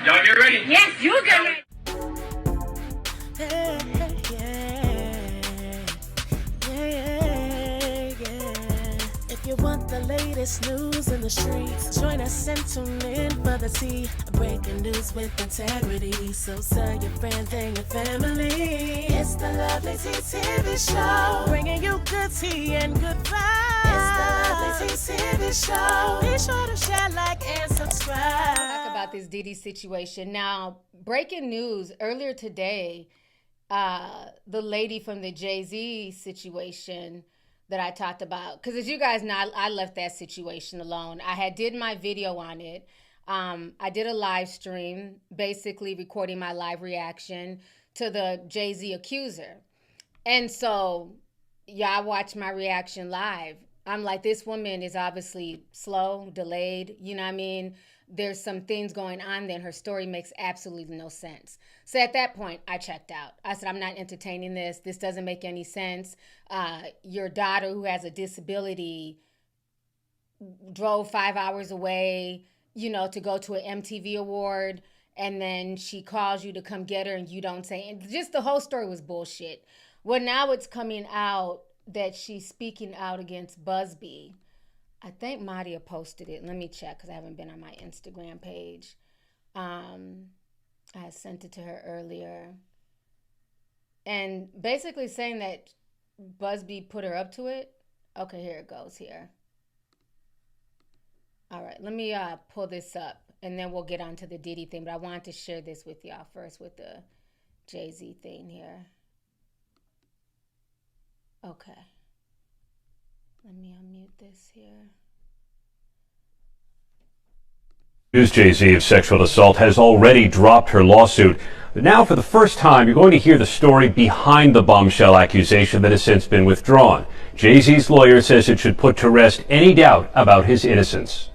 Y'all get ready? Yes, you get ready. If you want the latest news in the streets, join us and tune in for the tea. Breaking news with integrity. So tell your friends and your family. It's the Lovelyti TV show, bringing you good tea and good vibes. It's the Lovelyti TV show. Be sure to share, like, and subscribe. Talk about this Diddy situation. Now, breaking news earlier today, the lady from the Jay-Z situation that I talked about, because as you guys know, I left that situation alone. I did my video on it. I did a live stream, basically recording my live reaction to the Jay-Z accuser. And so, yeah, I watched my reaction live. I'm like, this woman is obviously slow, delayed, you know what I mean? There's some things going on there, and her story makes absolutely no sense. So at that point, I checked out. I said, I'm not entertaining this. This doesn't make any sense. Your daughter, who has a disability, drove 5 hours away, you know, to go to an MTV award, and then she calls you to come get her, and you don't say, and just the whole story was bullshit. Well, now it's coming out that she's speaking out against Busby. I think Madia posted it. Let me check, because I haven't been on my Instagram page. I sent it to her earlier. And basically saying that Busby put her up to it. Okay, here it goes here. All right, let me pull this up, and then we'll get on to the Diddy thing. But I wanted to share this with y'all first with the Jay-Z thing here. Okay. Let me unmute this here. Accused Jay-Z of sexual assault has already dropped her lawsuit. But now, for the first time, you're going to hear the story behind the bombshell accusation that has since been withdrawn. Jay-Z's lawyer says it should put to rest any doubt about his innocence.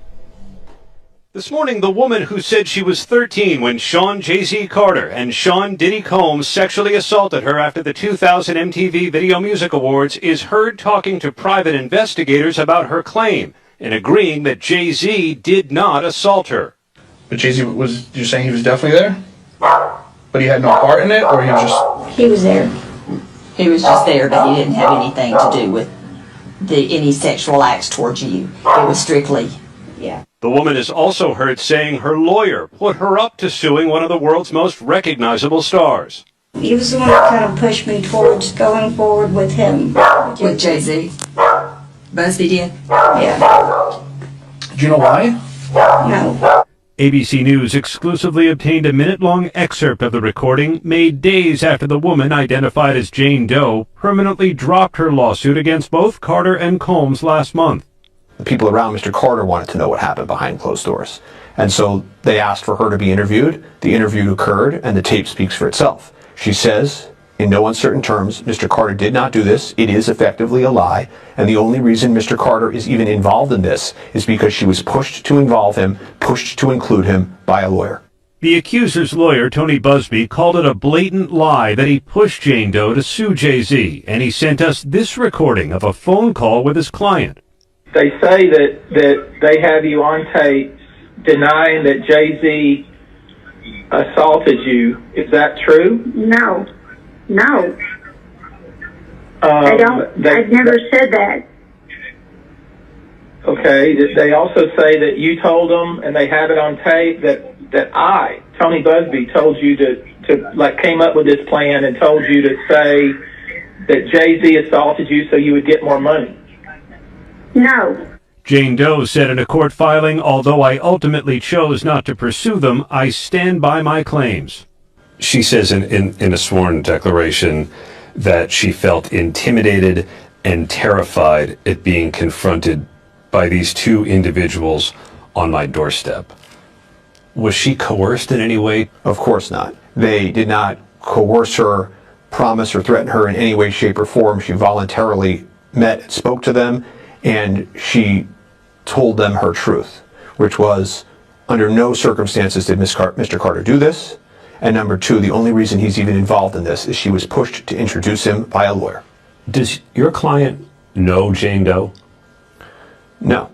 This morning, the woman who said she was 13 when Sean Jay-Z Carter and Sean Diddy Combs sexually assaulted her after the 2000 MTV Video Music Awards is heard talking to private investigators about her claim and agreeing that Jay-Z did not assault her. But Jay-Z you're saying he was definitely there? But he had no part in it, or he was just... He was there. He was just there, but he didn't have anything to do with any sexual acts towards you. It was strictly, yeah. The woman is also heard saying her lawyer put her up to suing one of the world's most recognizable stars. He was the one that kind of pushed me towards going forward with him. With Jay-Z? Busby did? Yeah. Do you know why? No. ABC News exclusively obtained a minute-long excerpt of the recording made days after the woman, identified as Jane Doe, permanently dropped her lawsuit against both Carter and Combs last month. The people around Mr. Carter wanted to know what happened behind closed doors. And so they asked for her to be interviewed. The interview occurred, and the tape speaks for itself. She says, in no uncertain terms, Mr. Carter did not do this. It is effectively a lie. And the only reason Mr. Carter is even involved in this is because she was pushed to involve him, pushed to include him by a lawyer. The accuser's lawyer, Tony Busby, called it a blatant lie that he pushed Jane Doe to sue Jay-Z. And he sent us this recording of a phone call with his client. They say that they have you on tape denying that Jay-Z assaulted you. Is that true? No. No. I don't. I've never said that. Okay. They also say that you told them, and they have it on tape, that I, Tony Busby, told you to like came up with this plan and told you to say that Jay-Z assaulted you so you would get more money. No. Jane Doe said in a court filing, although I ultimately chose not to pursue them, I stand by my claims. She says in a sworn declaration that she felt intimidated and terrified at being confronted by these two individuals on my doorstep. Was she coerced in any way? Of course not. They did not coerce her, promise or threaten her in any way, shape, or form. She voluntarily met and spoke to them, and she told them her truth, which was, under no circumstances did Mr. Carter do this, and number two, the only reason he's even involved in this is she was pushed to introduce him by a lawyer. Does your client know Jane Doe? No.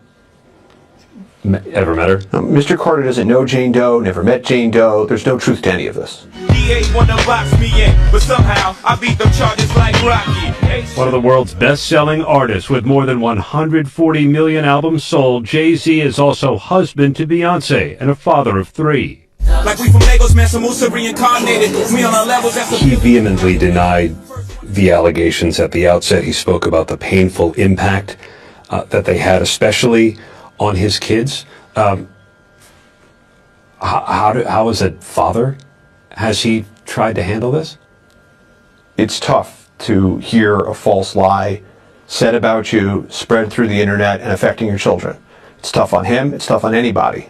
ever met her? Mr. Carter doesn't know Jane Doe, never met Jane Doe. There's no truth to any of this. DA wanna box me in, but somehow I beat them charges like Rocky. One of the world's best-selling artists with more than 140 million albums sold, Jay-Z is also husband to Beyonce and a father of 3. Like we from Lagos, man, some Musa reincarnated. We on our levels, that's He vehemently denied the allegations at the outset. He spoke about the painful impact that they had, especially on his kids. How as a father, has he tried to handle this? It's tough to hear a false lie said about you, spread through the internet, and affecting your children. It's tough on him, it's tough on anybody.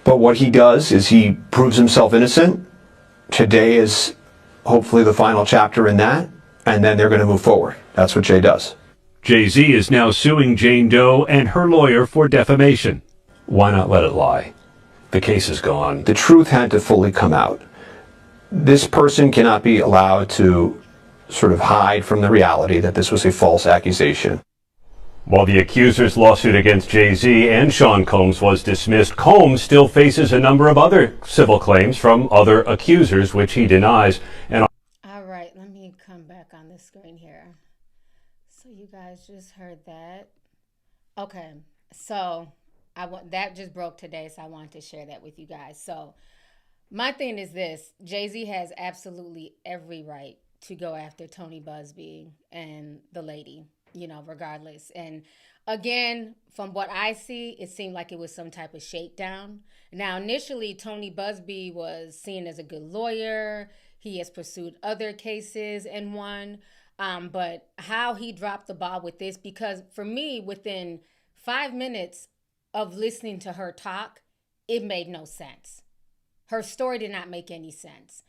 But what he does is he proves himself innocent. Today is hopefully the final chapter in that, and then they're going to move forward. That's what Jay does. Jay-Z is now suing Jane Doe and her lawyer for defamation. Why not let it lie? The case is gone. The truth had to fully come out. This person cannot be allowed to sort of hide from the reality that this was a false accusation. While the accuser's lawsuit against Jay-Z and Sean Combs was dismissed, Combs still faces a number of other civil claims from other accusers, which he denies. And all right, let me come back on the screen here. So you guys just heard that. Okay, so that just broke today, so I wanted to share that with you guys. So my thing is this: Jay-Z has absolutely every right to go after Tony Busby and the lady, regardless. And again, from what I see, it seemed like it was some type of shakedown. Now, initially, Tony Busby was seen as a good lawyer. He has pursued other cases and won. But how he dropped the ball with this, because for me, within 5 minutes of listening to her talk, it made no sense. Her story did not make any sense.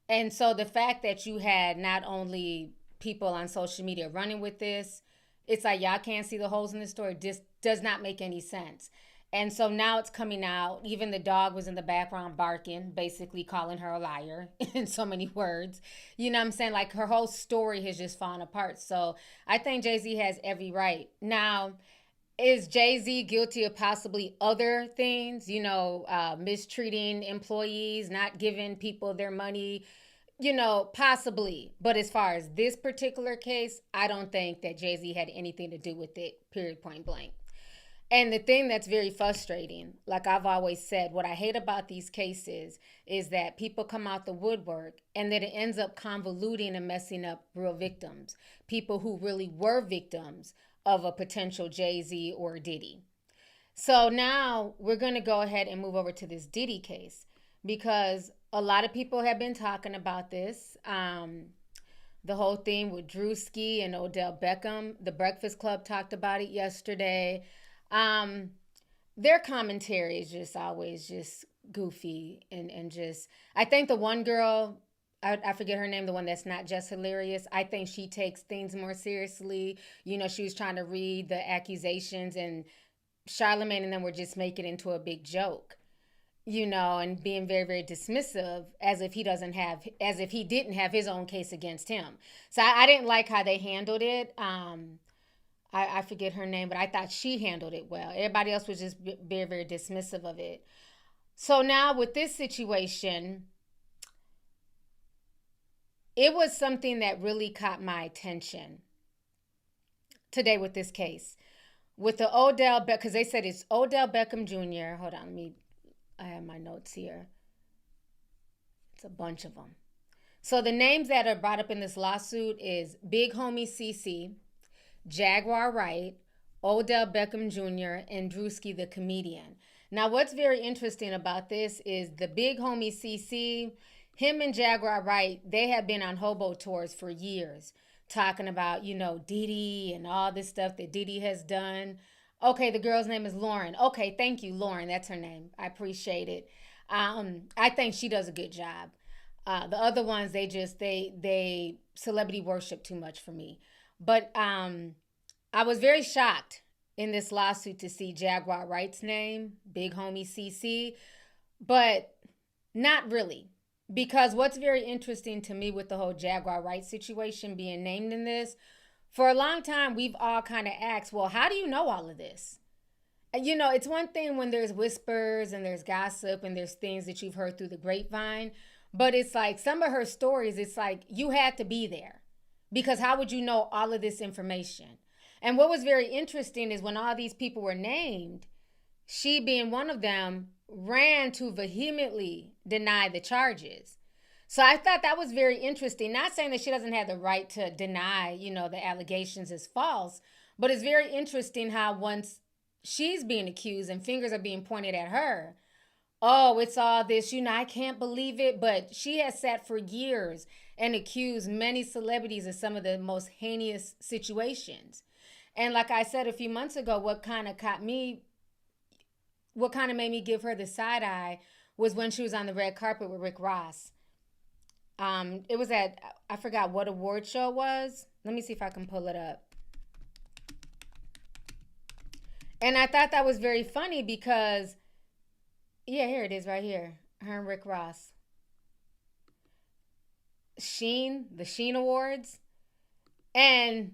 And so the fact that you had not only people on social media running with this, it's like y'all can't see the holes in the story. This does not make any sense. And so now it's coming out. Even the dog was in the background barking, basically calling her a liar in so many words. You know what I'm saying? Like her whole story has just fallen apart. So I think Jay-Z has every right. Now, is Jay-Z guilty of possibly other things? Mistreating employees, not giving people their money, possibly. But as far as this particular case, I don't think that Jay-Z had anything to do with it, period, point blank. And the thing that's very frustrating, like I've always said, what I hate about these cases is that people come out the woodwork and then it ends up convoluting and messing up real victims, people who really were victims of a potential Jay-Z or Diddy. So now we're going to go ahead and move over to this Diddy case because a lot of people have been talking about this. The whole thing with Drewski and Odell Beckham. The Breakfast Club talked about it yesterday. Their commentary is just always just goofy and just, I think the one girl, I forget her name, the one that's not just hilarious, I think she takes things more seriously. She was trying to read the accusations and Charlamagne and them were just making it into a big joke, and being very, very dismissive as if he didn't have his own case against him. So I didn't like how they handled it. I forget her name, but I thought she handled it well. Everybody else was just very, very dismissive of it. So now with this situation, it was something that really caught my attention today with this case. With the Odell, because they said it's Odell Beckham Jr. Hold on, I have my notes here. It's a bunch of them. So the names that are brought up in this lawsuit is Big Homie CC, Jaguar Wright, Odell Beckham Jr., and Drewski the comedian. Now, what's very interesting about this is the Big Homie CC, him and Jaguar Wright, they have been on hobo tours for years, talking about, Diddy and all this stuff that Diddy has done. Okay, the girl's name is Lauren. Okay, thank you, Lauren. That's her name. I appreciate it. I think she does a good job. The other ones, they celebrity worship too much for me. But I was very shocked in this lawsuit to see Jaguar Wright's name, Big Homie CC, but not really. Because what's very interesting to me with the whole Jaguar Wright situation being named in this, for a long time, we've all kind of asked, well, how do you know all of this? you know, it's one thing when there's whispers and there's gossip and there's things that you've heard through the grapevine, but it's like some of her stories, it's like you had to be there, because how would you know all of this information? And what was very interesting is when all these people were named, she being one of them ran to vehemently deny the charges. So I thought that was very interesting. Not saying that she doesn't have the right to deny, you know, the allegations as false, but it's very interesting how once she's being accused and fingers are being pointed at her, oh, it's all this, you know, I can't believe it. But she has sat for years and accused many celebrities of some of the most heinous situations. And like I said a few months ago, what kind of made me give her the side eye was when she was on the red carpet with Rick Ross. It was at, I forgot what award show it was. Let me see if I can pull it up. And I thought that was very funny because, yeah, here it is right here. Her and Rick Ross. The Sheen Awards. And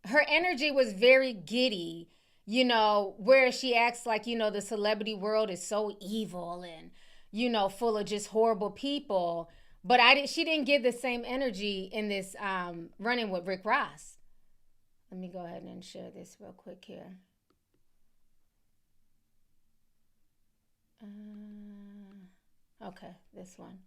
her energy was very giddy, you know, where she acts like, you know, the celebrity world is so evil and, you know, full of just horrible people. But she didn't give the same energy in this run-in with Rick Ross. Let me go ahead and share this real quick here. Okay, this one.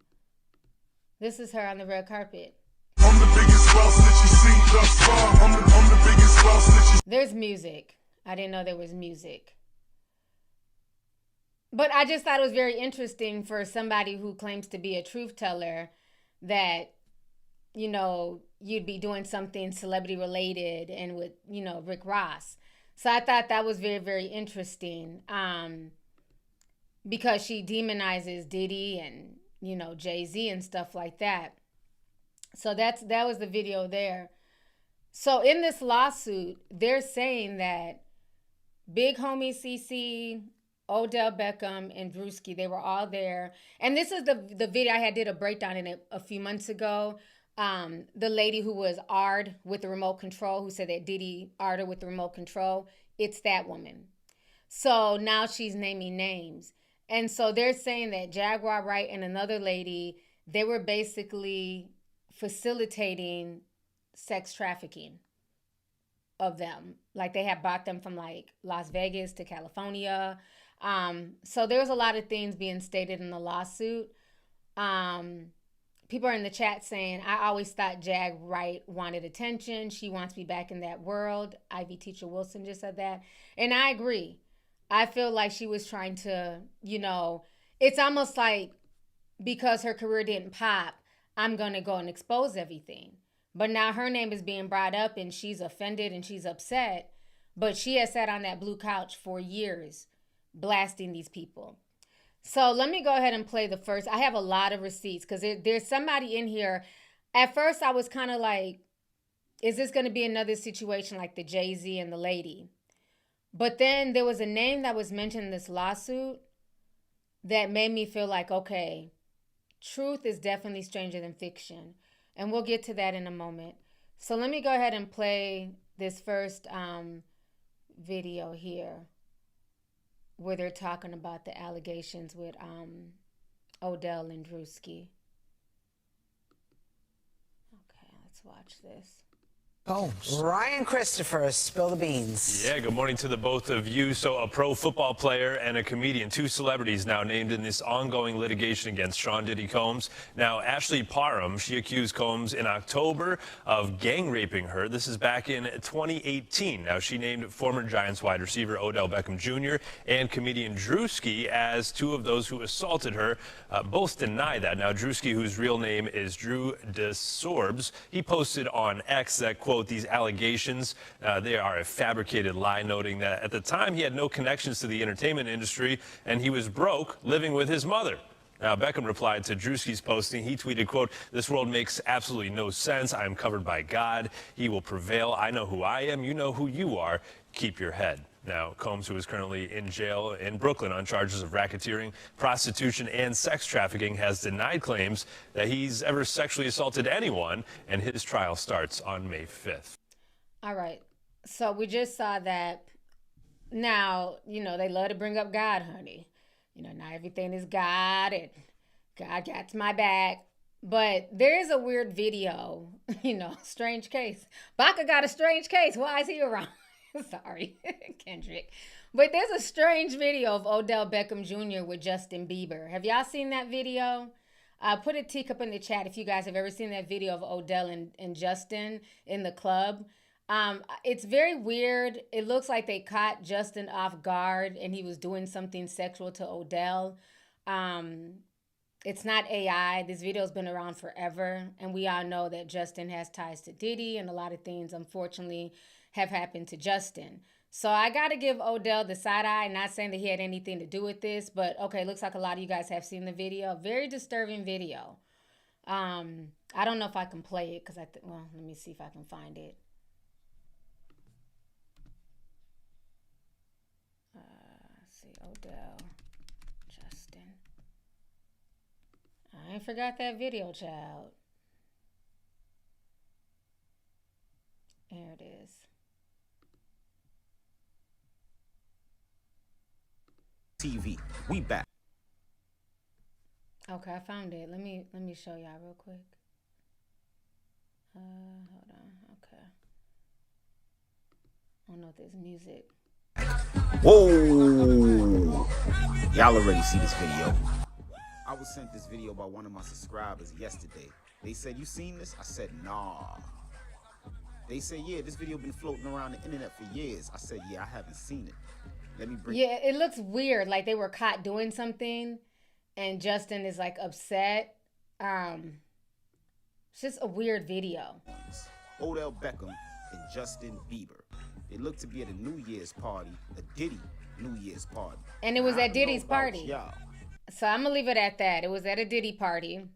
This is her on the red carpet. I'm the biggest boss that you see thus far. I'm the biggest boss that you... There's music. I didn't know there was music. But I just thought it was very interesting for somebody who claims to be a truth teller that, you know, you'd be doing something celebrity related and with, you know, Rick Ross. So I thought that was very, very interesting. Because she demonizes Diddy and, you know, Jay-Z and stuff like that. So that was the video there. So in this lawsuit, they're saying that Big Homie CC, Odell Beckham, and Drewski, they were all there. And this is the video I did a breakdown in it a few months ago. The lady who was Ard with the remote control, who said that Diddy Ard her with the remote control, it's that woman. So now she's naming names. And so they're saying that Jaguar Wright and another lady, they were basically facilitating sex trafficking of them. Like they had brought them from like Las Vegas to California. So there's a lot of things being stated in the lawsuit. People are in the chat saying, I always thought Jag Wright wanted attention. She wants to be back in that world. Ivy Teacher Wilson just said that. And I agree. I feel like she was trying to, you know, it's almost like because her career didn't pop, I'm going to go and expose everything. But now her name is being brought up and she's offended and she's upset. But she has sat on that blue couch for years blasting these people. So let me go ahead and play the first. I have a lot of receipts because there's somebody in here. At first I was kind of like, is this going to be another situation like the Jay-Z and the lady? But then there was a name that was mentioned in this lawsuit that made me feel like, okay, truth is definitely stranger than fiction. And we'll get to that in a moment. So let me go ahead and play this first video here where they're talking about the allegations with Odell and Drewski. Okay, let's watch this. Ryan Christopher, spill the beans. Yeah, good morning to the both of you. So a pro football player and a comedian, two celebrities now named in this ongoing litigation against Sean Diddy Combs. Now, Ashley Parham, she accused Combs in October of gang raping her. This is back in 2018. Now, she named former Giants wide receiver Odell Beckham Jr. and comedian Drewski as two of those who assaulted her. Both deny that. Now, Drewski, whose real name is Drew DeSorbs, he posted on X that, quote, these allegations, they are a fabricated lie, noting that at the time he had no connections to the entertainment industry and he was broke living with his mother. Now, Beckham replied to Drewski's posting. He tweeted, quote, "This world makes absolutely no sense. I am covered by God. He will prevail. I know who I am. You know who you are. Keep your head." Now, Combs, who is currently in jail in Brooklyn on charges of racketeering, prostitution, and sex trafficking, has denied claims that he's ever sexually assaulted anyone, and his trial starts on May 5th. All right. So we just saw that Now, they love to bring up God, honey. Not everything is God, and God got my back. But there is a weird video, strange case. Baca got a strange case. Why is he around? Sorry, Kendrick. But there's a strange video of Odell Beckham Jr. with Justin Bieber. Have y'all seen that video? Put a teacup in the chat if you guys have ever seen that video of Odell and Justin in the club. It's very weird. It looks like they caught Justin off guard and he was doing something sexual to Odell. It's not AI. This video's been around forever. And we all know that Justin has ties to Diddy, and a lot of things, unfortunately, have happened to Justin. So I got to give Odell the side eye, not saying that he had anything to do with this, but okay, looks like a lot of you guys have seen the video. Very disturbing video. I don't know if I can play it because well, let me see if I can find it. Let's see, Odell, Justin. I ain't forgot that video, child. There it is. TV. We back. Okay, I found it. Let me show y'all real quick. Hold on. Okay. I don't know if there's music. Whoa! Y'all already see this video. I was sent this video by one of my subscribers yesterday. They said, "You seen this?" I said, "Nah." They said, "Yeah, this video been floating around the internet for years." I said, "Yeah, I haven't seen it. Let me bring." Yeah, it looks weird. Like they were caught doing something, and Justin is like upset. It's just a weird video. Odell Beckham and Justin Bieber. It looked to be at a New Year's party, a Diddy New Year's party. And it was at Diddy's party. Y'all. So I'm gonna leave it at that. It was at a Diddy party.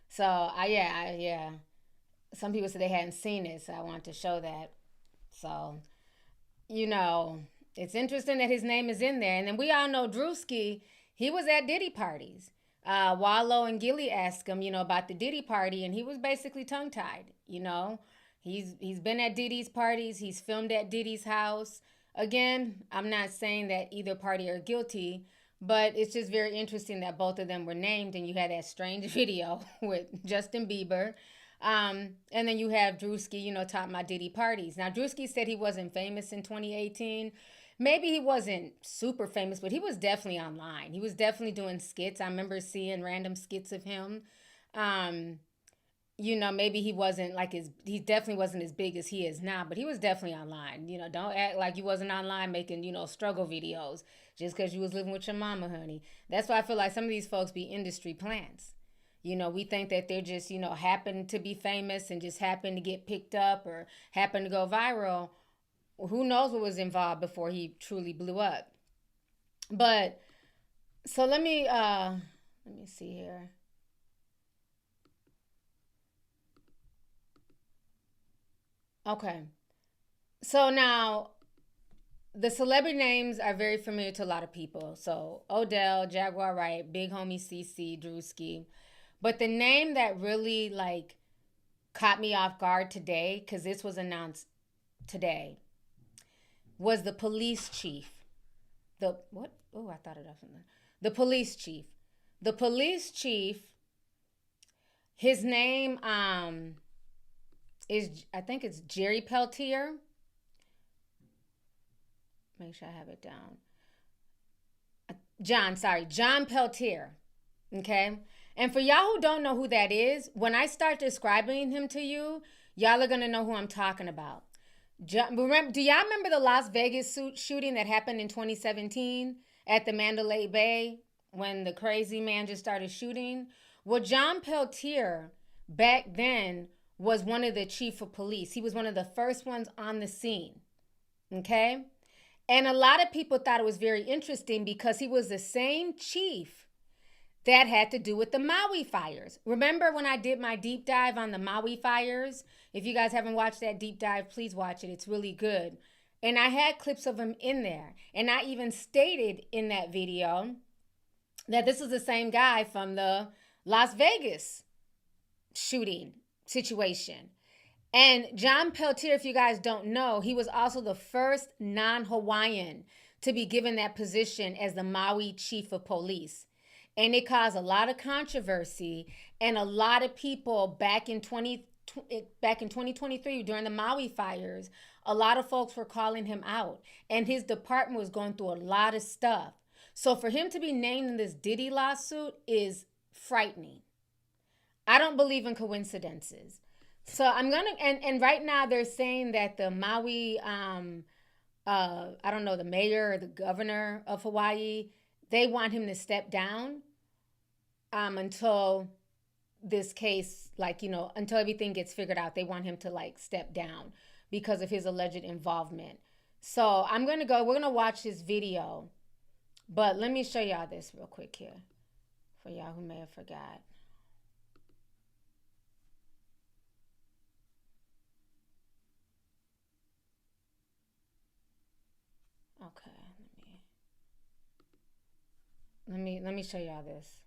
So yeah. Some people said they hadn't seen it, so I wanted to show that. So, it's interesting that his name is in there. And then we all know Drewski, he was at Diddy parties. Wallow and Gilly asked him, about the Diddy party, and he was basically tongue-tied. He's been at Diddy's parties. He's filmed at Diddy's house. Again, I'm not saying that either party are guilty, but it's just very interesting that both of them were named, and you had that strange video with Justin Bieber. And then you have Drewski, talking about Diddy parties. Now, Drewski said he wasn't famous in 2018. Maybe he wasn't super famous, but he was definitely online. He was definitely doing skits. I remember seeing random skits of him. Maybe he wasn't he definitely wasn't as big as he is now, but he was definitely online. Don't act like you wasn't online making, struggle videos just because you was living with your mama, honey. That's why I feel like some of these folks be industry plants. We think that they're just, happen to be famous and just happen to get picked up or happen to go viral. Who knows what was involved before he truly blew up. But, so let me see here. Okay. So now, the celebrity names are very familiar to a lot of people. So, Odell, Jaguar Wright, Big Homie CC, Drewski. But the name that really caught me off guard today, because this was announced today, was the police chief. The police chief. The police chief, his name is, I think it's Jerry Pelletier. Make sure I have it down. John Pelletier. Okay? And for y'all who don't know who that is, when I start describing him to you, y'all are going to know who I'm talking about. Do y'all remember the Las Vegas shooting that happened in 2017 at the Mandalay Bay when the crazy man just started shooting? Well, John Pelletier back then was one of the chief of police. He was one of the first ones on the scene. Okay? And a lot of people thought it was very interesting because he was the same chief that had to do with the Maui fires. Remember when I did my deep dive on the Maui fires? If you guys haven't watched that deep dive, please watch it. It's really good. And I had clips of him in there. And I even stated in that video that this is the same guy from the Las Vegas shooting situation. And John Pelletier, if you guys don't know, he was also the first non-Hawaiian to be given that position as the Maui chief of police. And it caused a lot of controversy, and a lot of people back in 2023 during the Maui fires, a lot of folks were calling him out, and his department was going through a lot of stuff. So for him to be named in this Diddy lawsuit is frightening. I don't believe in coincidences. So I'm going to, and right now they're saying that the Maui, I don't know, the mayor or the governor of Hawaii, they want him to step down until this case, until everything gets figured out. They want him to step down because of his alleged involvement. So we're going to watch this video, but let me show y'all this real quick here for y'all who may have forgot. Okay, let me show y'all this.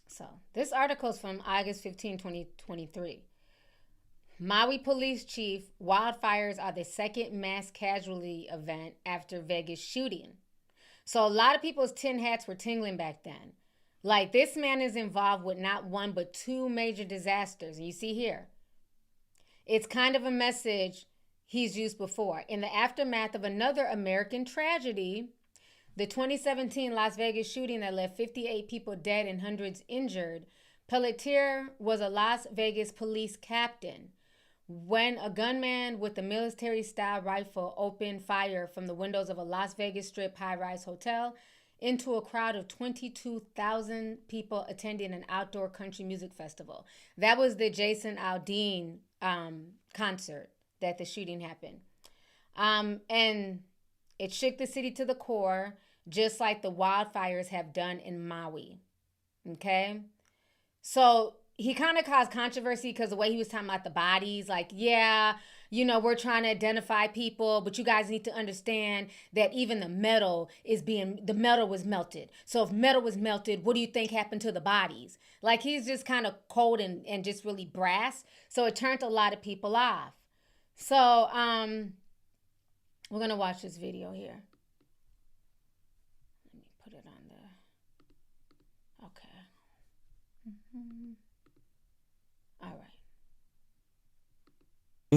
So this article is from August 15, 2023. Maui police chief, wildfires are the second mass casualty event after Vegas shooting. So a lot of people's tin hats were tingling back then. This man is involved with not one but two major disasters. And you see here, it's kind of a message he's used before. In the aftermath of another American tragedy, the 2017 Las Vegas shooting that left 58 people dead and hundreds injured, Pelletier was a Las Vegas police captain when a gunman with a military-style rifle opened fire from the windows of a Las Vegas Strip high-rise hotel into a crowd of 22,000 people attending an outdoor country music festival. That was the Jason Aldean concert that the shooting happened. And it shook the city to the core, just like the wildfires have done in Maui. Okay? So he kind of caused controversy because the way he was talking about the bodies, we're trying to identify people, but you guys need to understand that even the metal was melted. So if metal was melted, what do you think happened to the bodies? He's just kind of cold and just really brass. So it turned a lot of people off. So, we're going to watch this video here. Let me put it on there. Okay. All right.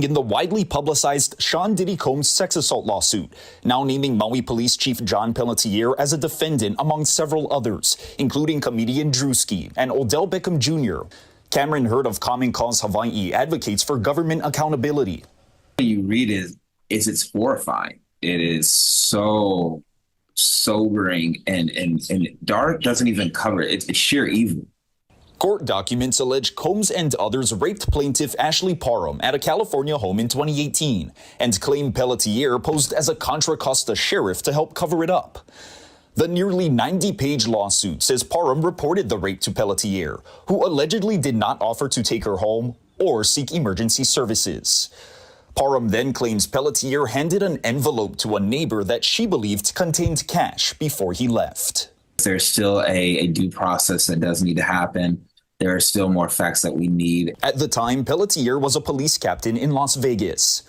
In the widely publicized Sean Diddy Combs sex assault lawsuit, now naming Maui Police Chief John Pelletier as a defendant among several others, including comedian Drewski and Odell Beckham Jr. Cameron Hurd of Common Cause Hawaii advocates for government accountability. You read it's horrifying. It is so sobering and dark doesn't even cover it. It's sheer evil. Court documents allege Combs and others raped plaintiff Ashley Parham at a California home in 2018 and claim Pelletier posed as a Contra Costa sheriff to help cover it up. The nearly 90-page lawsuit says Parham reported the rape to Pelletier, who allegedly did not offer to take her home or seek emergency services. Parham then claims Pelletier handed an envelope to a neighbor that she believed contained cash before he left. There's still a due process that does need to happen. There are still more facts that we need. At the time, Pelletier was a police captain in Las Vegas.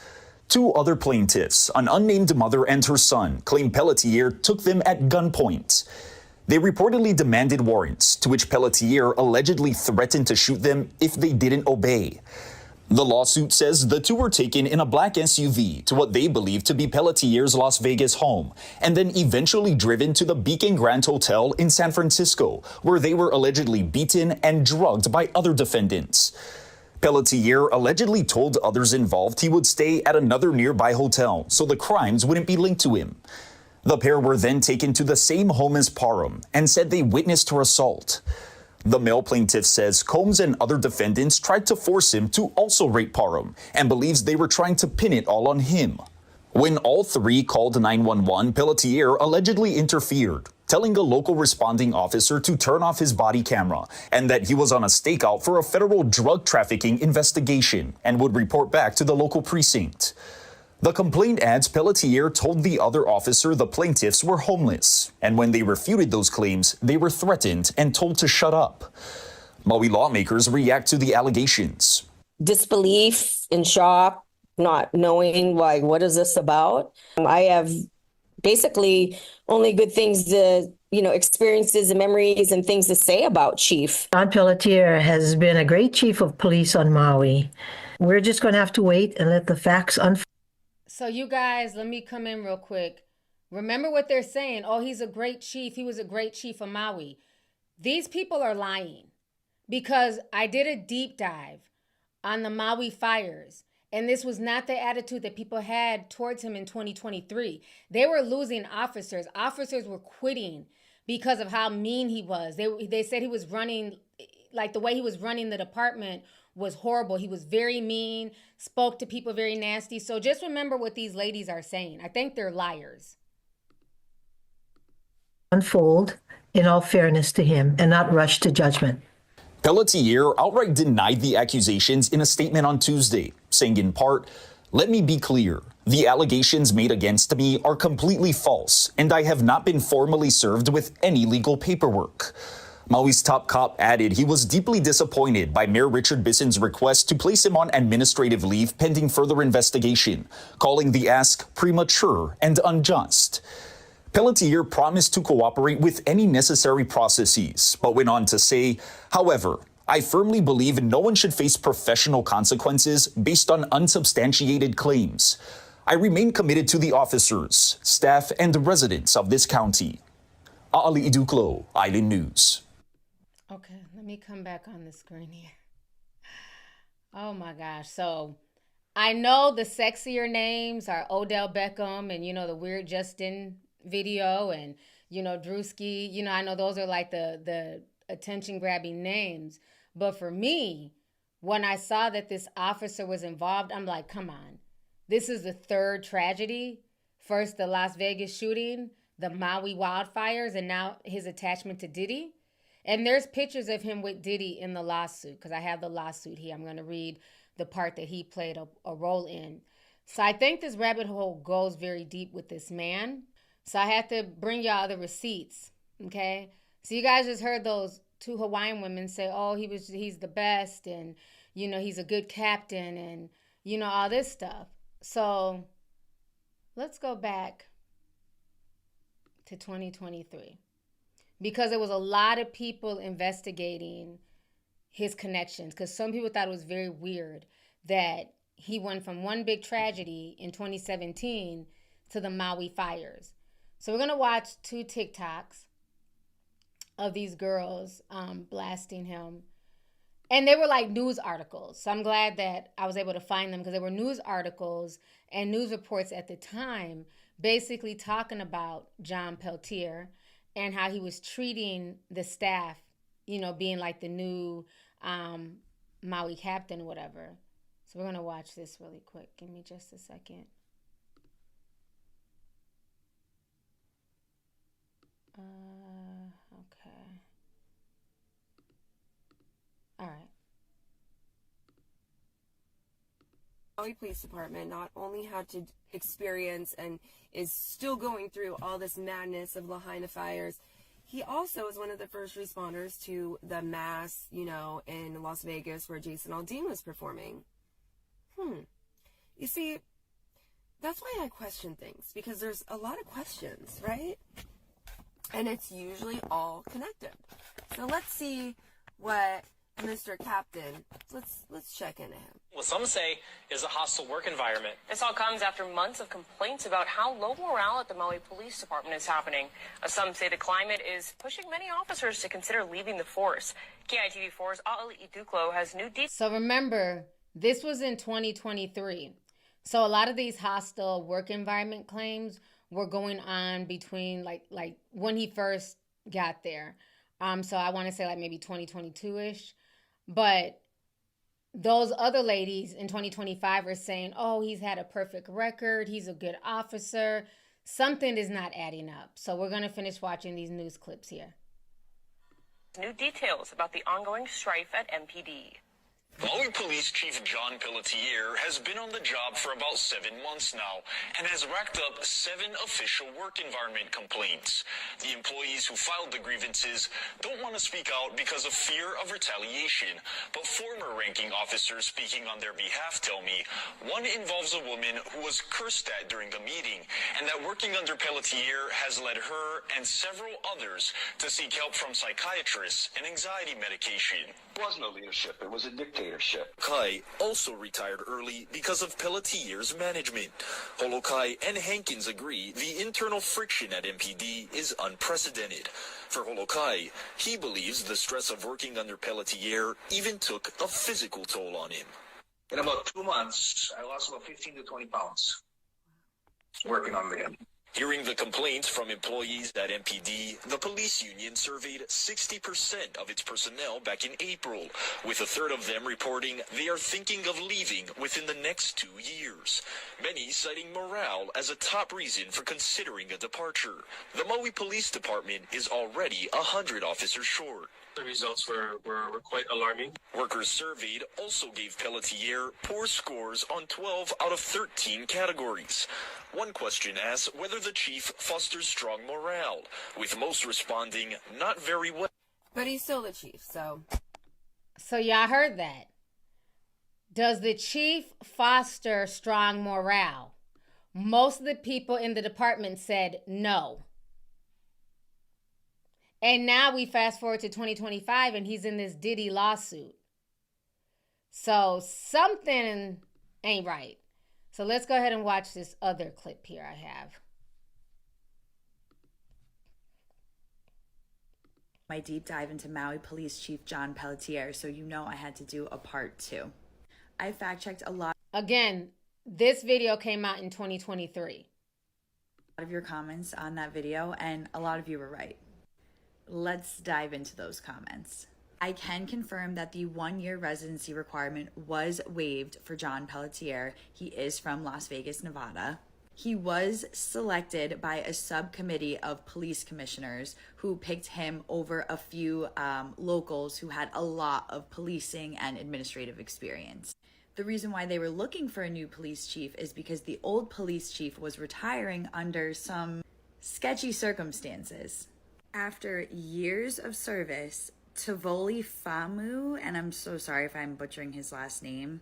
Two other plaintiffs, an unnamed mother and her son, claim Pelletier took them at gunpoint. They reportedly demanded warrants, to which Pelletier allegedly threatened to shoot them if they didn't obey. The lawsuit says the two were taken in a black SUV to what they believe to be Pelletier's Las Vegas home, and then eventually driven to the Beacon Grand Hotel in San Francisco, where they were allegedly beaten and drugged by other defendants. Pelletier allegedly told others involved he would stay at another nearby hotel so the crimes wouldn't be linked to him. The pair were then taken to the same home as Parham and said they witnessed her assault. The male plaintiff says Combs and other defendants tried to force him to also rape Parham and believes they were trying to pin it all on him. When all three called 911, Pelletier allegedly interfered, telling a local responding officer to turn off his body camera and that he was on a stakeout for a federal drug trafficking investigation and would report back to the local precinct. The complaint adds Pelletier told the other officer the plaintiffs were homeless, and when they refuted those claims, they were threatened and told to shut up. Maui lawmakers react to the allegations. Disbelief and shock, not knowing like what is this about. I have basically only good things to, experiences and memories and things to say about Chief. Sean Pelletier has been a great chief of police on Maui. We're just going to have to wait and let the facts unfold. So you guys, let me come in real quick. Remember what they're saying. Oh, he's a great chief. He was a great chief of Maui. These people are lying because I did a deep dive on the Maui fires. And this was not the attitude that people had towards him in 2023. They were losing officers. Officers were quitting because of how mean he was. They said he was running, like the way he was running the department was horrible. He was very mean, spoke to people very nasty. So just remember what these ladies are saying. I think they're liars. Unfold in all fairness to him and not rush to judgment. Pelletier outright denied the accusations in a statement on Tuesday, saying in part, "Let me be clear. The allegations made against me are completely false, and I have not been formally served with any legal paperwork." Maui's top cop added he was deeply disappointed by Mayor Richard Bisson's request to place him on administrative leave pending further investigation, calling the ask premature and unjust. Pelletier promised to cooperate with any necessary processes, but went on to say, however, "I firmly believe no one should face professional consequences based on unsubstantiated claims. I remain committed to the officers, staff, and residents of this county." Aali Iduklo, Island News. Okay, let me come back on the screen here. Oh my gosh. So I know the sexier names are Odell Beckham and, the weird Justin video and, Drewski. I know those are like the attention-grabbing names. But for me, when I saw that this officer was involved, I'm like, come on. This is the third tragedy. First, the Las Vegas shooting, the Maui wildfires, and now his attachment to Diddy. And there's pictures of him with Diddy in the lawsuit, because I have the lawsuit here. I'm going to read the part that he played a role in. So I think this rabbit hole goes very deep with this man. So I had to bring y'all the receipts, okay? So you guys just heard those two Hawaiian women say, oh, he's the best, and, he's a good captain, and, all this stuff. So let's go back to 2023. Because there was a lot of people investigating his connections. Because some people thought it was very weird that he went from one big tragedy in 2017 to the Maui fires. So we're going to watch 2 TikToks of these girls blasting him. And they were like news articles. So I'm glad that I was able to find them because they were news articles and news reports at the time basically talking about John Pelletier and how he was treating the staff, being like the new Maui captain or whatever. So we're going to watch this really quick. Give me just a second. Okay. All right. Maui Police Department not only had to experience and is still going through all this madness of Lahaina fires, he also is one of the first responders to the mass, in Las Vegas where Jason Aldean was performing. You see, that's why I question things, because there's a lot of questions, right? And it's usually all connected. So let's see what Mr. Captain, let's check into him. What some say is a hostile work environment. This all comes after months of complaints about how low morale at the Maui Police Department is happening. Some say the climate is pushing many officers to consider leaving the force. KITV4's Aali Iduklo has new details. So remember, this was in 2023. So a lot of these hostile work environment claims were going on between like when he first got there. So I want to say like maybe 2022-ish. But those other ladies in 2025 are saying, oh, he's had a perfect record. He's a good officer. Something is not adding up. So we're going to finish watching these news clips here. New details about the ongoing strife at MPD. Maui Police Chief John Pelletier has been on the job for about 7 months now and has racked up 7 official work environment complaints. The employees who filed the grievances don't want to speak out because of fear of retaliation, but former ranking officers speaking on their behalf tell me one involves a woman who was cursed at during a meeting, and that working under Pelletier has led her and several others to seek help from psychiatrists and anxiety medication. There was no leadership. It was a dictatorship. Kai also retired early because of Pelletier's management. Holokai and Hankins agree the internal friction at MPD is unprecedented. For Holokai, he believes the stress of working under Pelletier even took a physical toll on him. In about 2 months, I lost about 15 to 20 pounds working under him. Hearing the complaints from employees at MPD, the police union surveyed 60% of its personnel back in April, with a third of them reporting they are thinking of leaving within the next 2 years. Many citing morale as a top reason for considering a departure. The Maui Police Department is already 100 officers short. The results were quite alarming. Workers surveyed also gave Pelletier poor scores on 12 out of 13 categories. One question asks whether the chief fosters strong morale, with most responding not very well. But he's still the chief, so. So y'all heard that. Does the chief foster strong morale? Most of the people in the department said no. And now we fast forward to 2025 and he's in this Diddy lawsuit. So something ain't right. So let's go ahead and watch this other clip here I have. My deep dive into Maui Police Chief John Pelletier, so you know I had to do a part 2. I fact-checked a lot. Again, this video came out in 2023. Of your comments on that video, and a lot of you were right. Let's dive into those comments. I can confirm that the 1-year residency requirement was waived for John Pelletier. He is from Las Vegas, Nevada. He was selected by a subcommittee of police commissioners who picked him over a few locals who had a lot of policing and administrative experience. The reason why they were looking for a new police chief is because the old police chief was retiring under some sketchy circumstances. After years of service, Tovoli Famu, and I'm so sorry if I'm butchering his last name,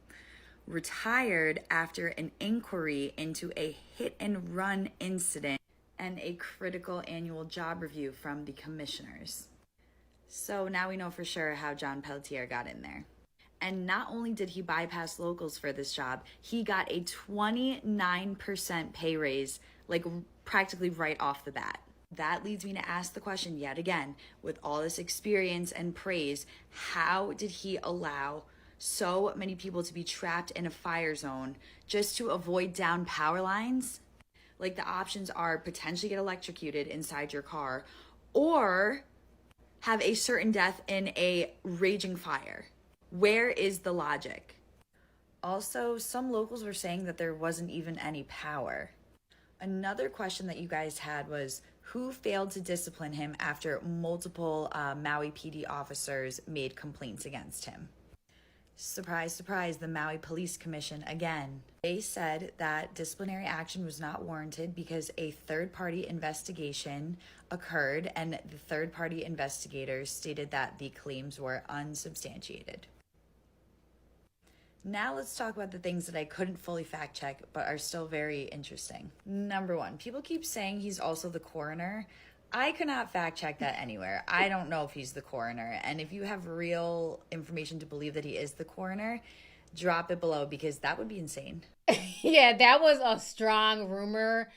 retired after an inquiry into a hit-and-run incident and a critical annual job review from the commissioners. So now we know for sure how John Pelletier got in there. And not only did he bypass locals for this job, he got a 29% pay raise, like practically right off the bat. That leads me to ask the question yet again, with all this experience and praise, how did he allow so many people to be trapped in a fire zone just to avoid down power lines? Like, the options are potentially get electrocuted inside your car or have a certain death in a raging fire. Where is the logic? Also, some locals were saying that there wasn't even any power. Another question that you guys had was, who failed to discipline him after multiple Maui PD officers made complaints against him? Surprise, surprise, the Maui Police Commission again. They said that disciplinary action was not warranted because a third-party investigation occurred and the third-party investigators stated that the claims were unsubstantiated. Now let's talk about the things that I couldn't fully fact check but are still very interesting. Number 1, people keep saying he's also the coroner. I could not fact check that anywhere. I don't know if he's the coroner. And if you have real information to believe that he is the coroner, drop it below because that would be insane. Yeah, that was a strong rumor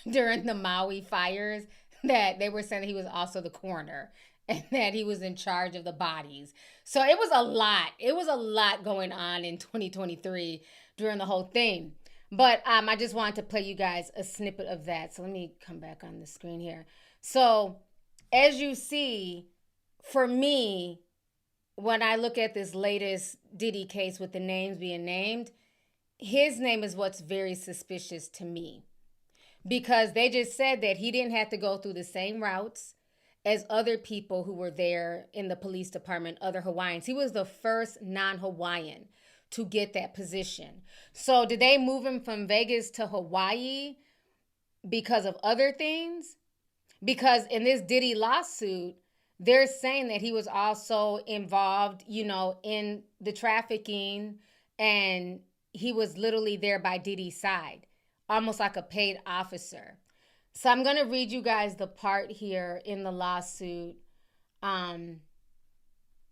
during the Maui fires that they were saying that he was also the coroner and that he was in charge of the bodies. So it was a lot. It was a lot going on in 2023 during the whole thing. But I just wanted to play you guys a snippet of that. So let me come back on the screen here. So as you see, for me, when I look at this latest Diddy case with the names being named, his name is what's very suspicious to me. Because they just said that he didn't have to go through the same routes as other people who were there in the police department, other Hawaiians. He was the first non-Hawaiian to get that position. So did they move him from Vegas to Hawaii because of other things? Because in this Diddy lawsuit, they're saying that he was also involved, you know, in the trafficking, and he was literally there by Diddy's side, almost like a paid officer. So I'm going to read you guys the part here in the lawsuit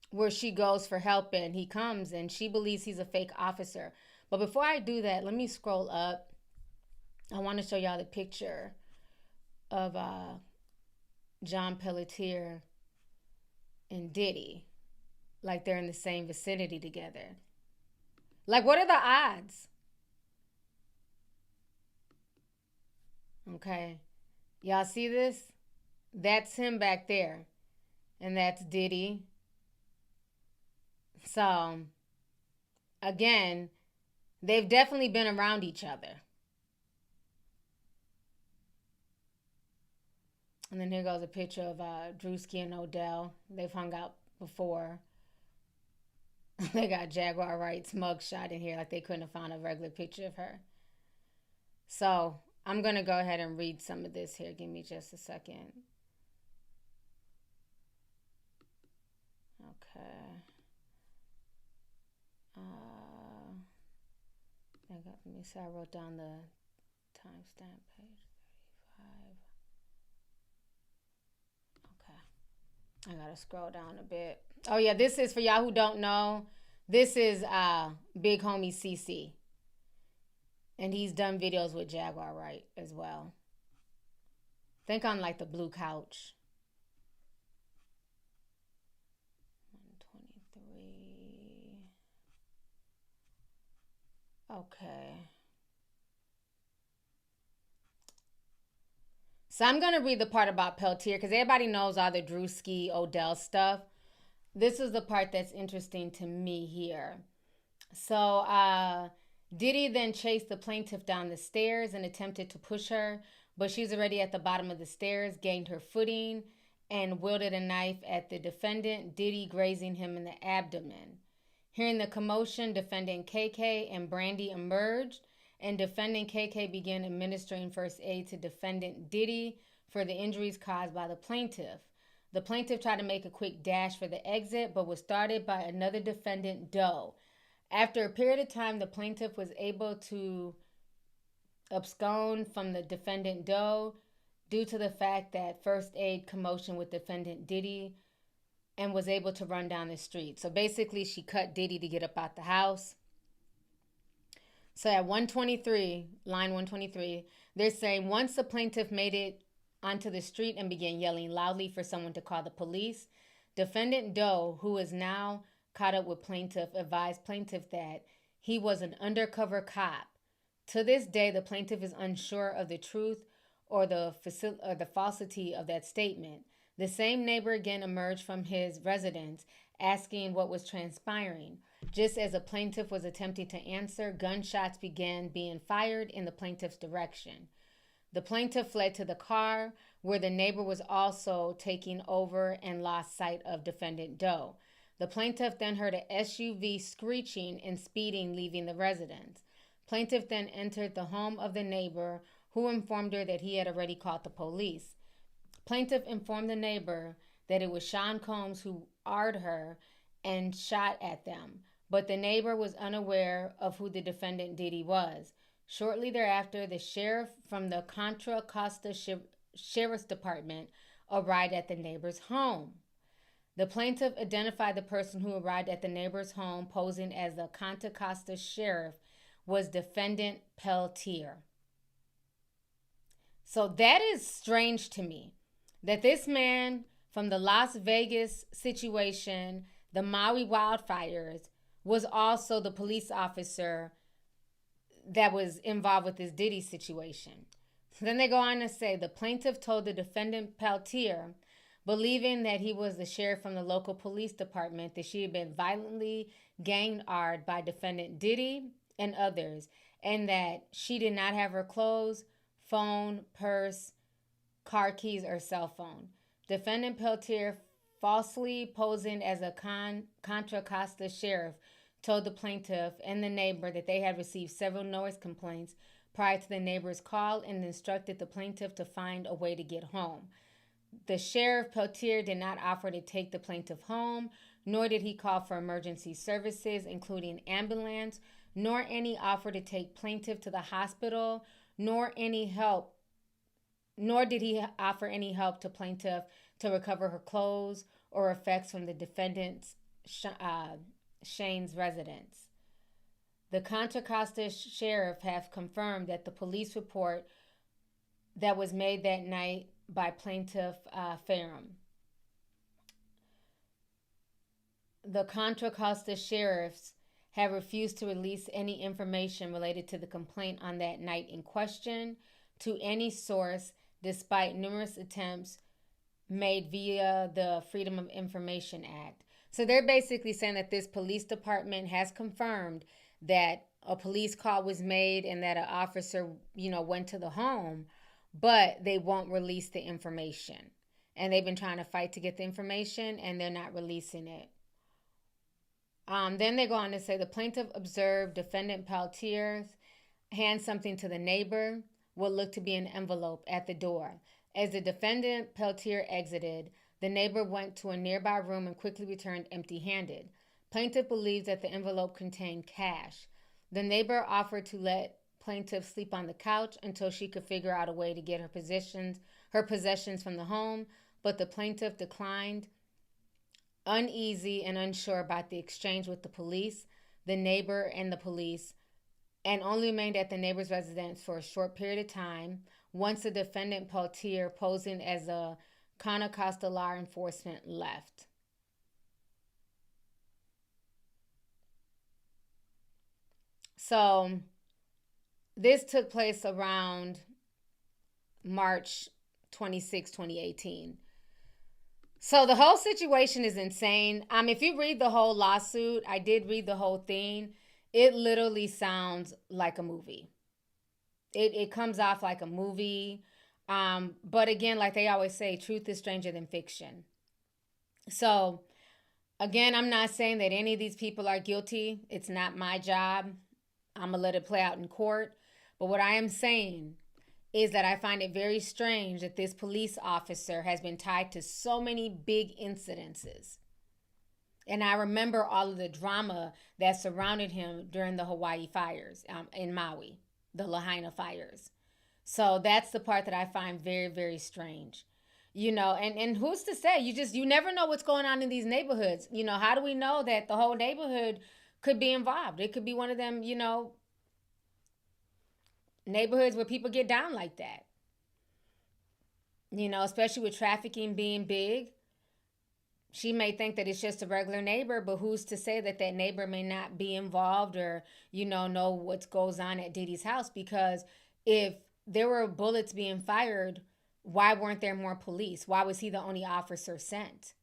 where she goes for help and he comes and she believes he's a fake officer. But before I do that, let me scroll up. I want to show y'all the picture of John Pelletier and Diddy. Like they're in the same vicinity together. Like, what are the odds? Okay. Y'all see this? That's him back there. And that's Diddy. So, again, they've definitely been around each other. And then here goes a picture of Drewski and Odell. They've hung out before. They got Jaguar Wright's mugshot in here, like they couldn't have found a regular picture of her. So I'm going to go ahead and read some of this here. Give me just a second. Okay. Let me see. I wrote down the timestamp page 35. Okay. I gotta scroll down a bit. Oh yeah, this is for y'all who don't know. This is Big Homie CC. And he's done videos with Jaguar Wright as well. Think on like the blue couch. 123. Okay. So I'm going to read the part about Pelletier because everybody knows all the Drewski, Odell stuff. This is the part that's interesting to me here. So Diddy then chased the plaintiff down the stairs and attempted to push her, but she's already at the bottom of the stairs, gained her footing, and wielded a knife at the defendant, Diddy grazing him in the abdomen. Hearing the commotion, defendant KK and Brandy emerged, and defendant KK began administering first aid to defendant Diddy for the injuries caused by the plaintiff. The plaintiff tried to make a quick dash for the exit, but was started by another defendant, Doe. After a period of time, the plaintiff was able to abscond from the defendant Doe due to the fact that first aid commotion with defendant Diddy and was able to run down the street. So basically, she cut Diddy to get up out the house. So at 123, line 123, they're saying once the plaintiff made it onto the street and began yelling loudly for someone to call the police, defendant Doe, who is now caught up with plaintiff, advised plaintiff that he was an undercover cop. To this day, the plaintiff is unsure of the truth or the falsity of that statement. The same neighbor again emerged from his residence, asking what was transpiring. Just as the plaintiff was attempting to answer, gunshots began being fired in the plaintiff's direction. The plaintiff fled to the car, where the neighbor was also taking over and lost sight of defendant Doe. The plaintiff then heard an SUV screeching and speeding, leaving the residence. Plaintiff then entered the home of the neighbor, who informed her that he had already called the police. Plaintiff informed the neighbor that it was Sean Combs who arred her and shot at them, but the neighbor was unaware of who the defendant Diddy was. Shortly thereafter, the sheriff from the Contra Costa Sheriff's Department arrived at the neighbor's home. The plaintiff identified the person who arrived at the neighbor's home posing as the Contra Costa Sheriff was defendant Pelletier. So that is strange to me, that this man from the Las Vegas situation, the Maui wildfires, was also the police officer that was involved with this Diddy situation. So then they go on to say the plaintiff told the defendant Pelletier, believing that he was the sheriff from the local police department, that she had been violently gang-arred by defendant Diddy and others, and that she did not have her clothes, phone, purse, car keys, or cell phone. Defendant Pelletier, falsely posing as a Contra Costa sheriff, told the plaintiff and the neighbor that they had received several noise complaints prior to the neighbor's call and instructed the plaintiff to find a way to get home. The sheriff, Pelletier, did not offer to take the plaintiff home, nor did he call for emergency services, including ambulance, nor any offer to take plaintiff to the hospital, nor did he offer any help to plaintiff to recover her clothes or effects from the defendant's Shane's residence. The Contra Costa sheriff have confirmed that the police report that was made that night by plaintiff Ferrum. The Contra Costa sheriffs have refused to release any information related to the complaint on that night in question to any source, despite numerous attempts made via the Freedom of Information Act. So they're basically saying that this police department has confirmed that a police call was made and that an officer, went to the home, but they won't release the information. And they've been trying to fight to get the information, and they're not releasing it. Then they go on to say the plaintiff observed defendant Pelletier hand something to the neighbor, what looked to be an envelope, at the door. As the defendant Pelletier exited, the neighbor went to a nearby room and quickly returned empty-handed. Plaintiff believes that the envelope contained cash. The neighbor offered to let plaintiff sleep on the couch until she could figure out a way to get her possessions from the home, but the plaintiff declined. Uneasy and unsure about the exchange with the police, the neighbor and the police, and only remained at the neighbor's residence for a short period of time once the defendant Pelletier, posing as a Contra Costa law enforcement, left. So this took place around March 26, 2018. So the whole situation is insane. If you read the whole lawsuit, I did read the whole thing. It literally sounds like a movie. It comes off like a movie. But again, like they always say, truth is stranger than fiction. So again, I'm not saying that any of these people are guilty. It's not my job. I'm going to let it play out in court. But what I am saying is that I find it very strange that this police officer has been tied to so many big incidences. And I remember all of the drama that surrounded him during the Hawaii fires in Maui, the Lahaina fires. So that's the part that I find very, very strange. And who's to say? You never know what's going on in these neighborhoods. How do we know that the whole neighborhood could be involved? It could be one of them, neighborhoods where people get down like that. Especially with trafficking being big. She may think that it's just a regular neighbor, but who's to say that that neighbor may not be involved or, know what goes on at Diddy's house? Because if there were bullets being fired, why weren't there more police? Why was he the only officer sent?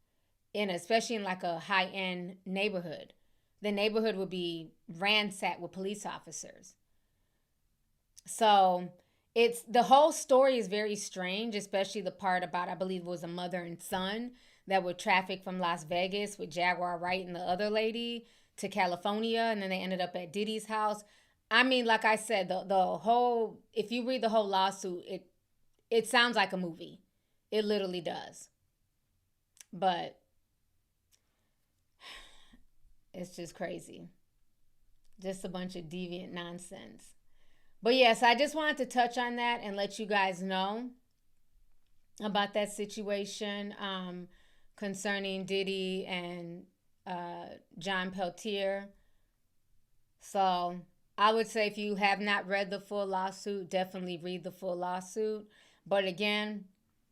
Especially in like a high-end neighborhood. The neighborhood would be ransacked with police officers. So the whole story is very strange, especially the part about, I believe it was a mother and son that would traffic from Las Vegas with Jaguar Wright and the other lady to California, and then they ended up at Diddy's house. Like I said, the whole, if you read the whole lawsuit, it sounds like a movie. It literally does. But it's just crazy. Just a bunch of deviant nonsense. But yes, I just wanted to touch on that and let you guys know about that situation concerning Diddy and John Pelletier. So I would say if you have not read the full lawsuit, definitely read the full lawsuit. But again,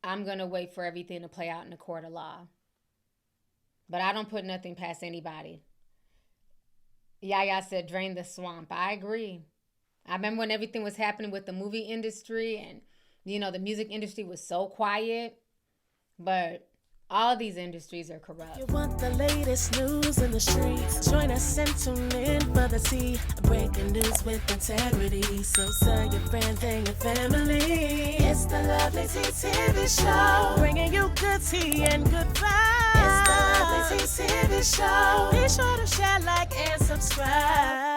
I'm going to wait for everything to play out in the court of law. But I don't put nothing past anybody. Yaya said, drain the swamp. I agree. I remember when everything was happening with the movie industry and, the music industry was so quiet. But All these industries are corrupt. You want the latest news in the streets? Join us and tune in for the tea. Breaking news with integrity. So tell your friends and your family. It's the Lovelyti TV show. Bringing you good tea and good vibes. It's the Lovelyti TV show. Be sure to share, like, and subscribe.